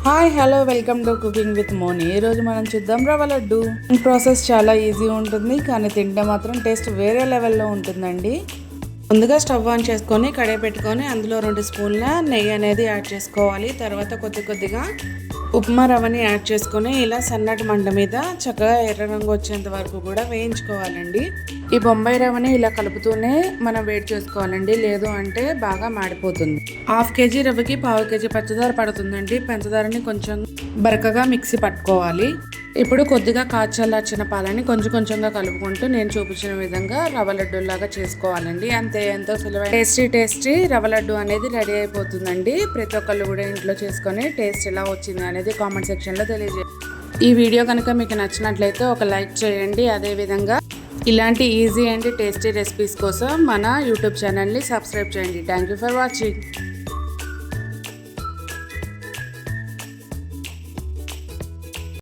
Hi hello welcome to cooking with Moni. ఈరోజు మనం చూద్దాం రవ్వ లడ్డు. ప్రాసెస్ చాలా ఈజీ ఉంటుంది, కానీ తింటే మాత్రం టేస్ట్ వేరే లెవెల్లో ఉంటుందండి. ముందుగా స్టవ్ ఆన్ చేసుకొని కడాయి పెట్టుకొని అందులో 2 స్పూన్ల నెయ్యి అనేది యాడ్ చేసుకోవాలి. తర్వాత కొద్దిగా ఉప్మా రవ్వని యాడ్ చేసుకొని ఇలా సన్నటి మంట మీద చక్కగా ఎర్ర రంగు వచ్చేంత వరకు కూడా వేయించుకోవాలండి. ఈ బొంబాయి రవ్వని ఇలా కలుపుతూనే మనం వేడి చేసుకోవాలండి, లేదు అంటే బాగా మాడిపోతుంది. 1/2 కేజీ రవ్వకి 1/4 కేజీ పంచదార పడుతుందండి. పంచదారని కొంచెం బరకగా మిక్సీ పట్టుకోవాలి. ఇప్పుడు కొద్దిగా కాచల్లార్చిన పాలని కొంచెంగా కలుపుకుంటూ నేను చూపించిన విధంగా రవ్వ లడ్డూలాగా చేసుకోవాలండి. అంతే, ఎంతో సులువైన టేస్టీ రవ్వ లడ్డు అనేది రెడీ అయిపోతుందండి. ప్రతి ఒక్కళ్ళు కూడా ఇంట్లో చేసుకొని టేస్ట్ ఎలా వచ్చింది అనేది కామెంట్ సెక్షన్లో తెలియజేయండి. ఈ వీడియో కనుక మీకు నచ్చినట్లయితే ఒక లైక్ చేయండి. అదేవిధంగా ఇలాంటి ఈజీ అండ్ టేస్టీ రెసిపీస్ కోసం మన యూట్యూబ్ ఛానల్ని సబ్స్క్రైబ్ చేయండి. Thank you for watching.